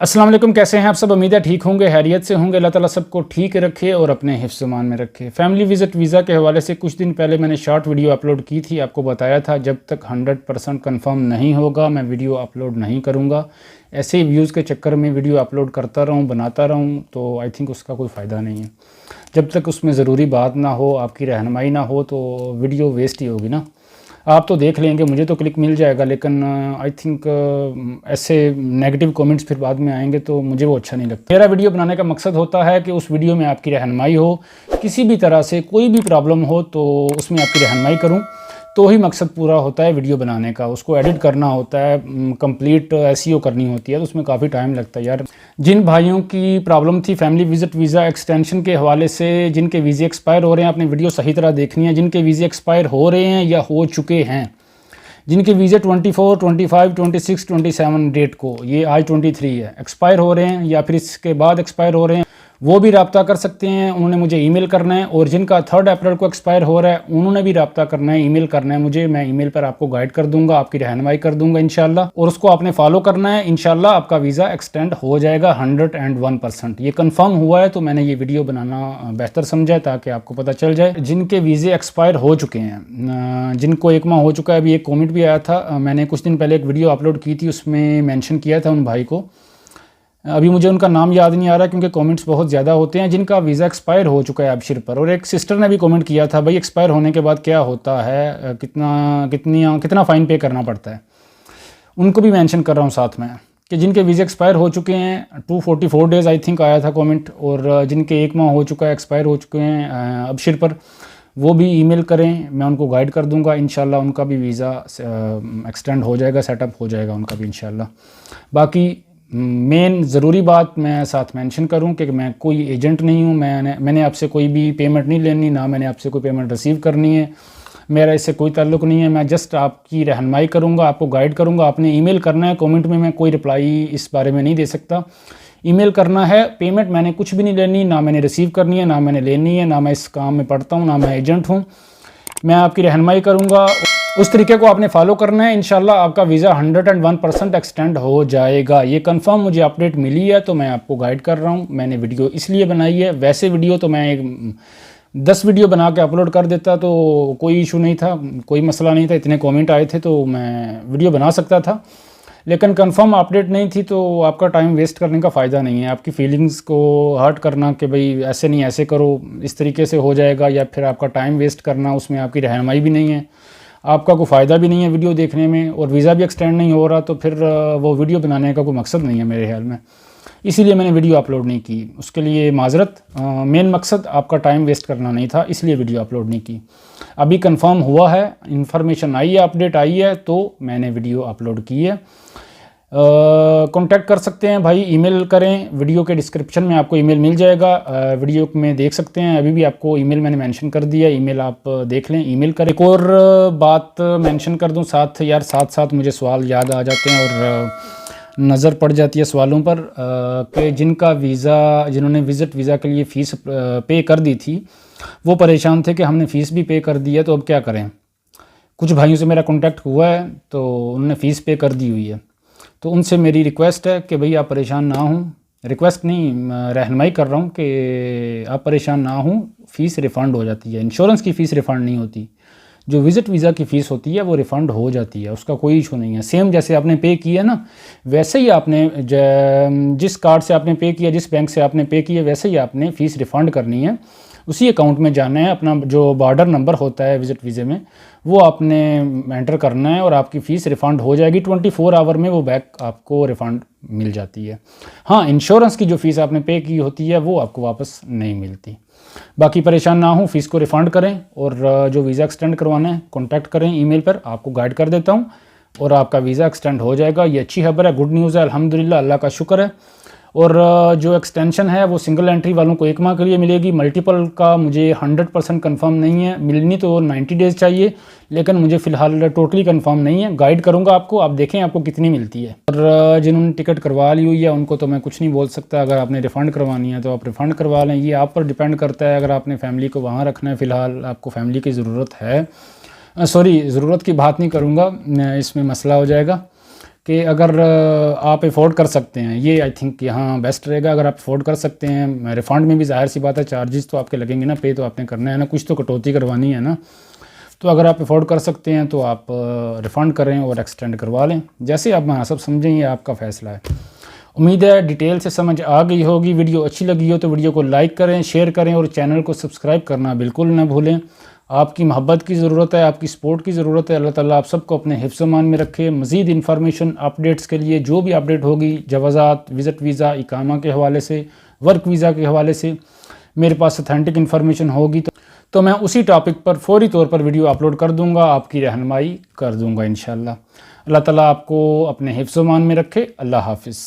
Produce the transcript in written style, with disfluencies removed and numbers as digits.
السلام علیکم، کیسے ہیں آپ سب؟ امید ہے ٹھیک ہوں گے، خیریت سے ہوں گے۔ اللہ تعالیٰ سب کو ٹھیک رکھے اور اپنے حفظ و امان میں رکھے۔ فیملی وزٹ ویزا کے حوالے سے کچھ دن پہلے میں نے شارٹ ویڈیو اپلوڈ کی تھی، آپ کو بتایا تھا جب تک 100% کنفرم نہیں ہوگا میں ویڈیو اپلوڈ نہیں کروں گا۔ ایسے ہی ویوز کے چکر میں ویڈیو اپلوڈ کرتا رہوں، بناتا رہوں تو آئی تھنک اس کا کوئی فائدہ نہیں ہے۔ جب تک اس میں ضروری بات نہ ہو، آپ کی رہنمائی نہ ہو تو ویڈیو ویسٹ ہی ہوگی نا۔ آپ تو دیکھ لیں گے، مجھے تو کلک مل جائے گا، لیکن آئی تھنک ایسے نیگیٹو کومنٹس پھر بعد میں آئیں گے تو مجھے وہ اچھا نہیں لگتا۔ میرا ویڈیو بنانے کا مقصد ہوتا ہے کہ اس ویڈیو میں آپ کی رہنمائی ہو، کسی بھی طرح سے کوئی بھی پرابلم ہو تو اس میں آپ کی رہنمائی کروں تو ہی مقصد پورا ہوتا ہے ویڈیو بنانے کا۔ اس کو ایڈٹ کرنا ہوتا ہے، کمپلیٹ SEO کرنی ہوتی ہے تو اس میں کافی ٹائم لگتا ہے یار۔ جن بھائیوں کی پرابلم تھی فیملی وزٹ ویزا ایکسٹینشن کے حوالے سے، جن کے ویزے ایکسپائر ہو رہے ہیں، اپنے ویڈیو صحیح طرح دیکھنی ہے۔ جن کے ویزے ایکسپائر ہو رہے ہیں یا ہو چکے ہیں، جن کے ویزے 24، 25، 26، 27 ڈیٹ کو، یہ آج 23 ہے، ایکسپائر ہو رہے ہیں یا پھر اس کے بعد ایکسپائر ہو رہے ہیں، وہ بھی رابطہ کر سکتے ہیں۔ انہوں نے مجھے ای میل کرنا ہے، اور جن کا 3 اپریل کو ایکسپائر ہو رہا ہے انہوں نے بھی رابطہ کرنا ہے، ای میل کرنا ہے مجھے۔ میں ای میل پر آپ کو گائیڈ کر دوں گا، آپ کی رہنمائی کر دوں گا انشاءاللہ، اور اس کو آپ نے فالو کرنا ہے۔ انشاءاللہ آپ کا ویزا ایکسٹینڈ ہو جائے گا 101%۔ یہ کنفرم ہوا ہے تو میں نے یہ ویڈیو بنانا بہتر سمجھا تاکہ آپ کو پتہ چل جائے۔ جن کے ویزے ایکسپائر ہو چکے ہیں، جن کو 1 ماہ ہو چکا ہے، ابھی ایک کومنٹ بھی آیا تھا، میں نے کچھ دن پہلے ایک ویڈیو اپلوڈ کی تھی، اس میں مینشن کیا تھا ان بھائی کو، ابھی مجھے ان کا نام یاد نہیں آ رہا کیونکہ کومنٹس بہت زیادہ ہوتے ہیں، جن کا ویزا ایکسپائر ہو چکا ہے ابشر پر۔ اور ایک سسٹر نے بھی کومنٹ کیا تھا، بھائی ایکسپائر ہونے کے بعد کیا ہوتا ہے، کتنا فائن پے کرنا پڑتا ہے۔ ان کو بھی مینشن کر رہا ہوں ساتھ میں کہ جن کے ویزے ایکسپائر ہو چکے ہیں 244 ڈیز آئی تھنک آیا تھا کومنٹ، اور جن کے 1 ماہ ہو چکا ہے، ایکسپائر ہو چکے ہیں ابشر پر، وہ بھی ای میل کریں، میں ان کو گائیڈ کر دوں گا انشاءاللہ۔ ان کا بھی ویزا ایکسٹینڈ ہو جائے گا، سیٹ اپ ہو جائے گا ان کا بھی انشاءاللہ۔ باقی مین ضروری بات میں ساتھ مینشن کروں کہ میں کوئی ایجنٹ نہیں ہوں، میں نے آپ سے کوئی بھی پیمنٹ نہیں لینی، نہ میں نے آپ سے کوئی پیمنٹ ریسیو کرنی ہے، میرا اس سے کوئی تعلق نہیں ہے۔ میں جسٹ آپ کی رہنمائی کروں گا، آپ کو گائیڈ کروں گا۔ آپ نے ای میل کرنا ہے، کومنٹ میں کوئی رپلائی اس بارے میں نہیں دے سکتا، ای میل کرنا ہے۔ پیمنٹ میں نے کچھ بھی نہیں لینی، نہ میں نے ریسیو کرنی ہے، نہ میں نے لینی ہے، نہ میں اس کام میں پڑھتا ہوں، نہ میں ایجنٹ ہوں۔ میں آپ کی رہنمائی کروں گا، اس طریقے کو آپ نے فالو کرنا ہے، انشاءاللہ آپ کا ویزا 101% ایکسٹینڈ ہو جائے گا۔ یہ کنفرم مجھے اپڈیٹ ملی ہے تو میں آپ کو گائیڈ کر رہا ہوں۔ میں نے ویڈیو اس لیے بنائی ہے، ویسے ویڈیو تو میں 10 ویڈیو بنا کے اپلوڈ کر دیتا تو کوئی ایشو نہیں تھا، کوئی مسئلہ نہیں تھا، اتنے کومنٹ آئے تھے تو میں ویڈیو بنا سکتا تھا، لیکن کنفرم اپڈیٹ نہیں تھی تو آپ کا ٹائم ویسٹ کرنے کا فائدہ نہیں ہے۔ آپ کی فیلنگز کو ہرٹ کرنا کہ بھئی ایسے نہیں، ایسے کرو، اس طریقے سے ہو جائے گا، یا پھر آپ کا ٹائم ویسٹ کرنا، اس میں آپ کی رہنمائی بھی نہیں ہے، آپ کا کوئی فائدہ بھی نہیں ہے ویڈیو دیکھنے میں، اور ویزا بھی ایکسٹینڈ نہیں ہو رہا، تو پھر وہ ویڈیو بنانے کا کوئی مقصد نہیں ہے میرے خیال میں، اسی لیے میں نے ویڈیو اپلوڈ نہیں کی۔ اس کے لیے معذرت، مین مقصد آپ کا ٹائم ویسٹ کرنا نہیں تھا، اس لیے ویڈیو اپلوڈ نہیں کی۔ ابھی کنفرم ہوا ہے، انفارمیشن آئی ہے، اپڈیٹ آئی ہے تو میں نے ویڈیو اپلوڈ کی ہے۔ کانٹیکٹ کر سکتے ہیں بھائی، ای میل کریں، ویڈیو کے ڈسکرپشن میں آپ کو ای میل مل جائے گا، ویڈیو میں دیکھ سکتے ہیں، ابھی بھی آپ کو ای میل میں نے مینشن کر دیا، ای میل آپ دیکھ لیں، ای میل کریں۔ ایک اور بات مینشن کر دوں ساتھ ساتھ مجھے سوال یاد آ جاتے ہیں اور نظر پڑ جاتی ہے سوالوں پر، کہ جنہوں نے وزٹ ویزا کے لیے فیس پے کر دی تھی وہ پریشان تھے کہ ہم نے فیس بھی پے کر دی ہے تو اب کیا کریں۔ کچھ بھائیوں سے میرا کانٹیکٹ ہوا ہے تو انہوں نے فیس پے کر دی ہوئی ہے، تو ان سے میری ریکویسٹ ہے کہ بھئی آپ پریشان نہ ہوں، ریکویسٹ نہیں، رہنمائی کر رہا ہوں کہ آپ پریشان نہ ہوں، فیس ریفنڈ ہو جاتی ہے۔ انشورنس کی فیس ریفنڈ نہیں ہوتی، جو وزٹ ویزا کی فیس ہوتی ہے وہ ریفنڈ ہو جاتی ہے، اس کا کوئی ایشو نہیں ہے۔ سیم جیسے آپ نے پے کیا نا، ویسے ہی آپ نے جس کارڈ سے آپ نے پے کیا، جس بینک سے آپ نے پے کیا، ویسے ہی آپ نے فیس ریفنڈ کرنی ہے، اسی اکاؤنٹ میں جانا ہے۔ اپنا جو بارڈر نمبر ہوتا ہے وزٹ ویزے میں وہ آپ نے انٹر کرنا ہے اور آپ کی فیس ریفنڈ ہو جائے گی، 24 آور میں وہ بیک آپ کو ریفنڈ مل جاتی ہے۔ ہاں، انشورنس کی جو فیس آپ نے پے کی ہوتی ہے وہ آپ کو واپس نہیں ملتی۔ باقی پریشان نہ ہوں، فیس کو ریفنڈ کریں، اور جو ویزا ایکسٹینڈ کروانا ہے کانٹیکٹ کریں ای میل پر، آپ کو گائیڈ کر دیتا ہوں اور آپ کا ویزا ایکسٹینڈ ہو جائے گا۔ یہ اچھی خبر ہے، گڈ نیوز ہے، الحمدللہ، اللہ کا شکر ہے۔ اور جو ایکسٹینشن ہے وہ سنگل انٹری والوں کو 1 ماہ کے لیے ملے گی، ملٹیپل کا مجھے 100% کنفرم نہیں ہے، ملنی تو 90 ڈیز چاہیے، لیکن مجھے فی الحال ٹوٹلی کنفرم نہیں ہے۔ گائیڈ کروں گا آپ کو، آپ دیکھیں آپ کو کتنی ملتی ہے۔ اور جنہوں نے ٹکٹ کروا لی ہوئی ہے ان کو تو میں کچھ نہیں بول سکتا، اگر آپ نے ریفنڈ کروانی ہے تو آپ ریفنڈ کروا لیں، یہ آپ پر ڈیپینڈ کرتا ہے۔ اگر آپ نے فیملی کو وہاں رکھنا ہے، فی الحال آپ کو فیملی کی ضرورت ہے، ضرورت کی بات نہیں کروں گا، اس میں مسئلہ ہو جائے گا، کہ اگر آپ افورڈ کر سکتے ہیں، یہ آئی تھنک یہاں بیسٹ رہے گا. اگر آپ افورڈ کر سکتے ہیں، ریفنڈ میں بھی ظاہر سی بات ہے چارجز تو آپ کے لگیں گے نا، پے تو آپ نے کرنا ہے نا، کچھ تو کٹوتی کروانی ہے نا. تو اگر آپ افورڈ کر سکتے ہیں تو آپ ریفنڈ کریں اور ایکسٹینڈ کروا لیں، جیسے آپ مناسب سمجھیں، یہ آپ کا فیصلہ ہے. امید ہے ڈیٹیل سے سمجھ آ گئی ہوگی. ویڈیو اچھی لگی ہو تو ویڈیو کو لائک کریں، شیئر کریں اور چینل کو سبسکرائب کرنا بالکل نہ بھولیں. آپ کی محبت کی ضرورت ہے، آپ کی سپورٹ کی ضرورت ہے. اللہ تعالیٰ آپ سب کو اپنے حفظ و امان میں رکھے. مزید انفارمیشن اپڈیٹس کے لیے جو بھی اپڈیٹ ہوگی، جوازات، وزٹ ویزا، اقامہ کے حوالے سے، ورک ویزا کے حوالے سے میرے پاس اتھینٹک انفارمیشن ہوگی تو میں اسی ٹاپک پر فوری طور پر ویڈیو اپلوڈ کر دوں گا، آپ کی رہنمائی کر دوں گا انشاءاللہ. اللہ تعالیٰ آپ کو اپنے حفظ و امان میں رکھے. اللہ حافظ.